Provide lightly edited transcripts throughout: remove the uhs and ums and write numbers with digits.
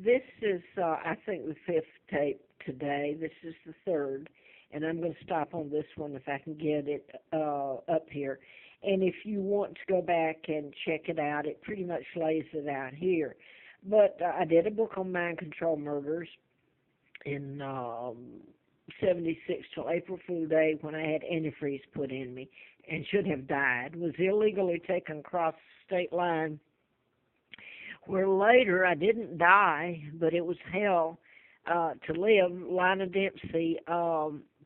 This is, I think, the fifth tape today. This is the third, and I'm going to stop on this one if I can get it up here. And if you want to go back and check it out, it pretty much lays it out here. But I did a book on mind control murders in 76 till April Fool Day when I had antifreeze put in me and should have died. Was illegally taken across the state line, where later I didn't die, but it was hell to live. Lina Dempsey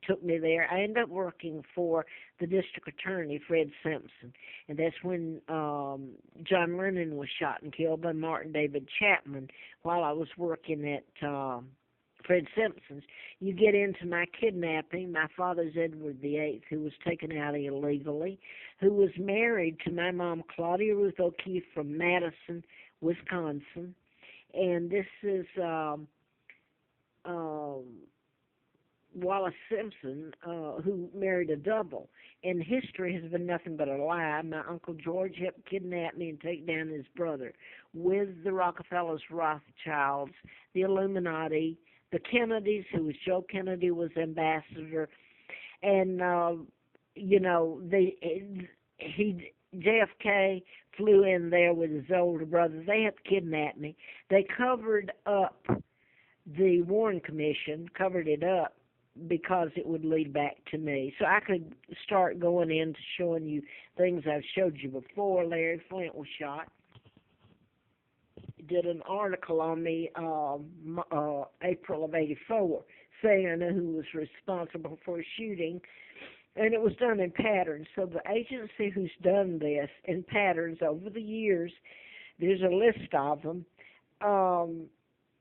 took me there. I ended up working for the district attorney, Fred Simpson, and that's when John Lennon was shot and killed by Martin David Chapman while I was working at Fred Simpson's. You get into my kidnapping. My father's Edward VIII, who was taken out illegally, who was married to my mom, Claudia Ruth O'Keefe, from Madison, Wisconsin. And this is Wallace Simpson, who married a double. And history has been nothing but a lie. My Uncle George helped kidnap me and take down his brother with the Rockefellers, Rothschilds, the Illuminati, the Kennedys, who was Joe Kennedy was ambassador. And, JFK flew in there with his older brother. They had kidnapped me. They covered up the Warren Commission, covered it up because it would lead back to me. So I could start going into showing you things I've showed you before. Larry Flint was shot. Did an article on me April of '84 saying I know who was responsible for a shooting, and it was done in patterns. So the agency who's done this in patterns over the years, there's a list of them,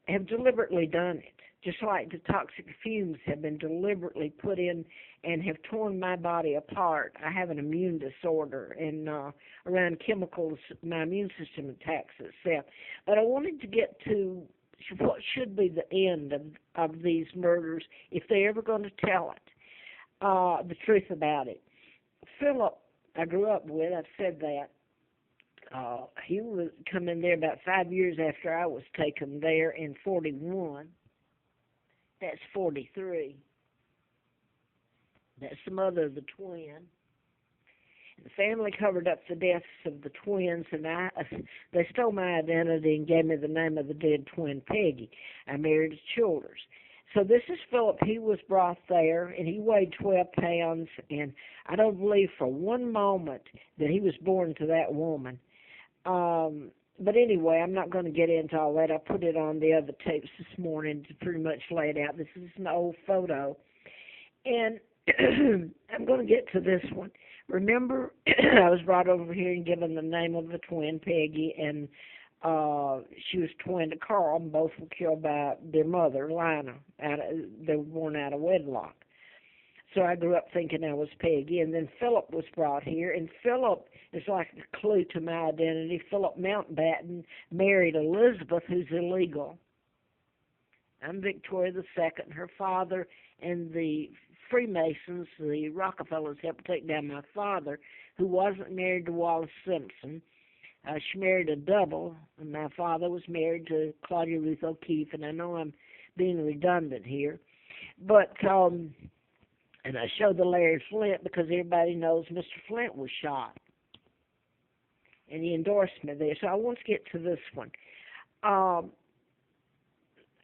have deliberately done it, just like the toxic fumes have been deliberately put in and have torn my body apart. I have an immune disorder, and around chemicals, my immune system attacks itself. But I wanted to get to what should be the end of these murders, if they're ever going to tell it, the truth about it. Philip, I grew up with, I've said that. He was coming there about 5 years after I was taken there in 41. That's 43. That's the mother of the twin. The family covered up the deaths of the twins, and they stole my identity and gave me the name of the dead twin, Peggy. I married a Childers. So this is Philip. He was brought there, and he weighed 12 pounds, and I don't believe for one moment that he was born to that woman. But anyway, I'm not going to get into all that. I put it on the other tapes this morning to pretty much lay it out. This is an old photo. And I'm going to get to this one. Remember, I was brought over here and given the name of the twin, Peggy, and she was twin to Carl, and both were killed by their mother, Lina. They were born out of wedlock. So I grew up thinking I was Peggy, and then Philip was brought here, and Philip is like a clue to my identity. Philip Mountbatten married Elizabeth, who's illegal. I'm Victoria II. Her father and the Freemasons, the Rockefellers, helped take down my father, who wasn't married to Wallace Simpson. She married a double, and my father was married to Claudia Ruth O'Keefe, and I know I'm being redundant here. But and I showed the Larry Flint because everybody knows Mr. Flint was shot. And he endorsed me there. So I want to get to this one.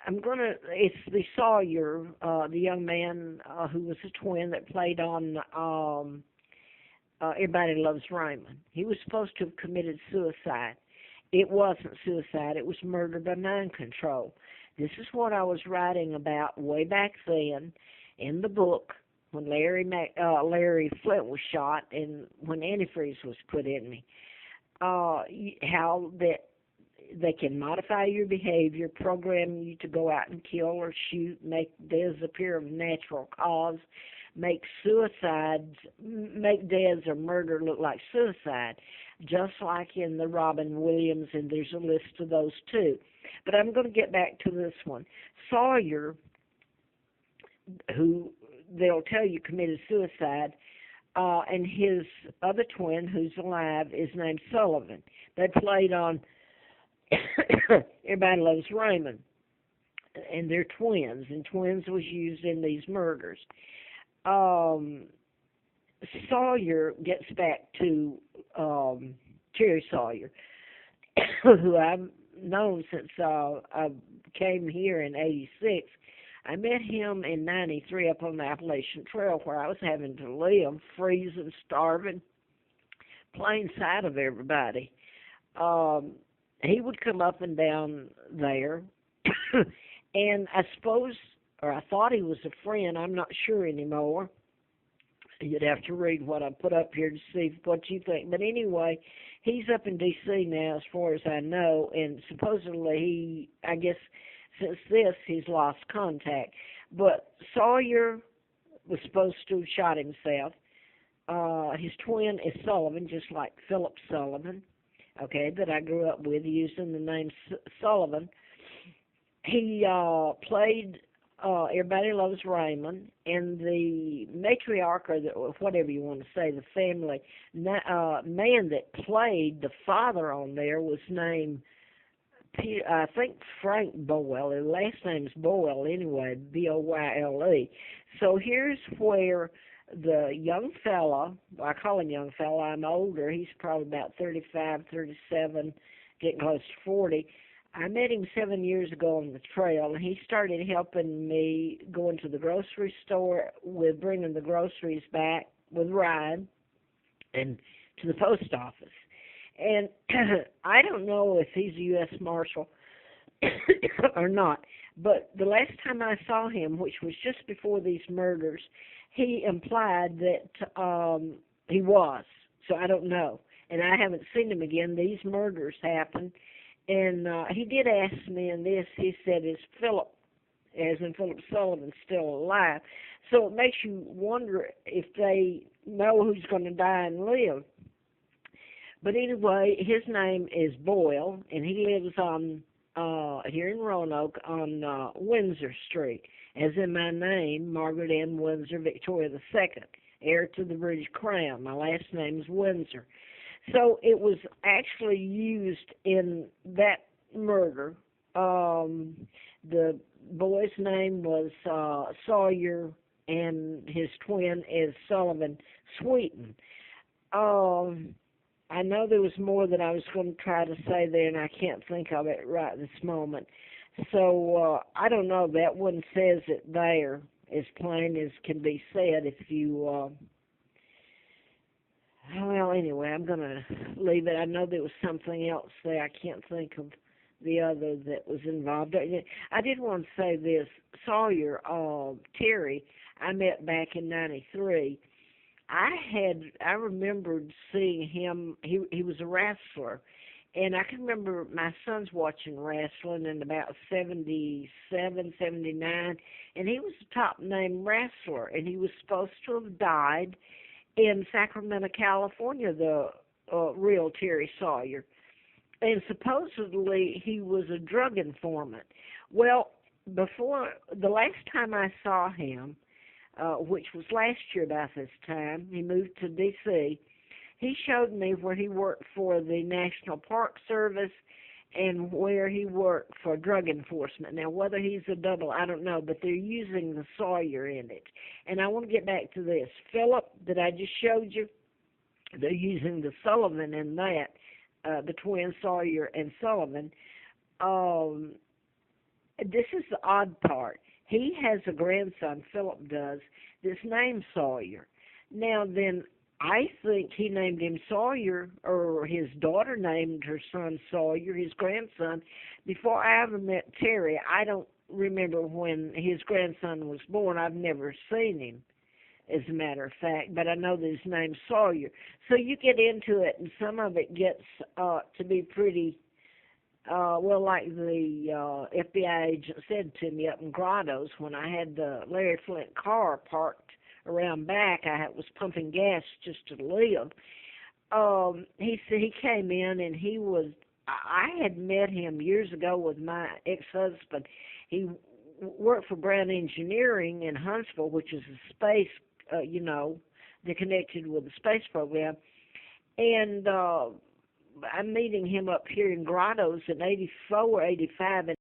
It's the Sawyer, the young man who was a twin that played on Everybody Loves Raymond. He was supposed to have committed suicide. It wasn't suicide. It was murder by mind control. This is what I was writing about way back then in the book when Larry Flint was shot and when antifreeze was put in me. How that they can modify your behavior, program you to go out and kill or shoot, make deaths appear of natural cause, make deaths or murder look like suicide, just like in the Robin Williams, and there's a list of those too. But I'm going to get back to this one. Sawyer, who they'll tell you committed suicide, and his other twin, who's alive, is named Sullivan. They played on Everybody Loves Raymond. and they're twins, and twins was used in these murders. Um, Sawyer gets back to Terry Sawyer, who I've known since I came here in '86. I met him in '93 up on the Appalachian Trail where I was having to live, freezing, starving, plain sight of everybody. Um, he would come up and down there, and I suppose, or I thought he was a friend. I'm not sure anymore. You'd have to read what I put up here to see what you think. But anyway, he's up in D.C. now, as far as I know, and supposedly I guess, since this, he's lost contact. But Sawyer was supposed to have shot himself. His twin is Sullivan, just like Philip Sullivan, okay, that I grew up with, using the name Sullivan. He played Everybody Loves Raymond, and the matriarch, or whatever you want to say, the family man that played the father on there was named, I think, Frank Boyle. His last name's Boyle anyway, Boyle. So here's where the young fella, I call him young fella, I'm older, he's probably about 35, 37, getting close to 40. I met him 7 years ago on the trail, and he started helping me going to the grocery store with bringing the groceries back with Ryan and to the post office. And I don't know if he's a U.S. Marshal or not, but the last time I saw him, which was just before these murders, he implied that he was. So I don't know. And I haven't seen him again. These murders happened. And he did ask me in this, he said, is Philip, as in Philip Sullivan, still alive? So it makes you wonder if they know who's going to die and live. But anyway, his name is Boyle, and he lives on here in Roanoke on Windsor Street, as in my name, Margaret Ann Windsor, Victoria II, heir to the British Crown. My last name is Windsor. So it was actually used in that murder. The boy's name was Sawyer, and his twin is Sullivan SWEETEN. I know there was more that I was going to try to say there, and I can't think of it right this moment. So I don't know. That one says it there as plain as can be said. If you, well, anyway, I'm going to leave it. I know there was something else there. I can't think of the other that was involved. I did want to say this. Sawyer, Terry, I met back in '93. I remembered seeing him. He was a wrestler, and I can remember my sons watching wrestling in about '77, '79, and he was a top name wrestler, and he was supposed to have died in Sacramento, California, the real Terry Sawyer, and supposedly he was a drug informant. Well, before the last time I saw him, which was last year about this time, he moved to D.C., he showed me where he worked for the National Park Service and where he worked for drug enforcement. Now, whether he's a double, I don't know, but they're using the Sawyer in it. And I want to get back to this. Philip, that I just showed you, they're using the Sullivan in that, the twin Sawyer and Sullivan. This is the odd part. He has a grandson, Philip does, that's named Sawyer. Now then, I think he named him Sawyer, or his daughter named her son Sawyer, his grandson, before I ever met Terry. I don't remember when his grandson was born. I've never seen him, as a matter of fact, but I know that his name's Sawyer. So you get into it, and some of it gets to be pretty... well, like the FBI agent said to me up in Grottoes, when I had the Larry Flint car parked around back, I was pumping gas just to live. He said he came in and he was, I had met him years ago with my ex-husband. He worked for Brown Engineering in Huntsville, which is a space, they're connected with the space program. And I'm meeting him up here in Grottoes in '84, '85, and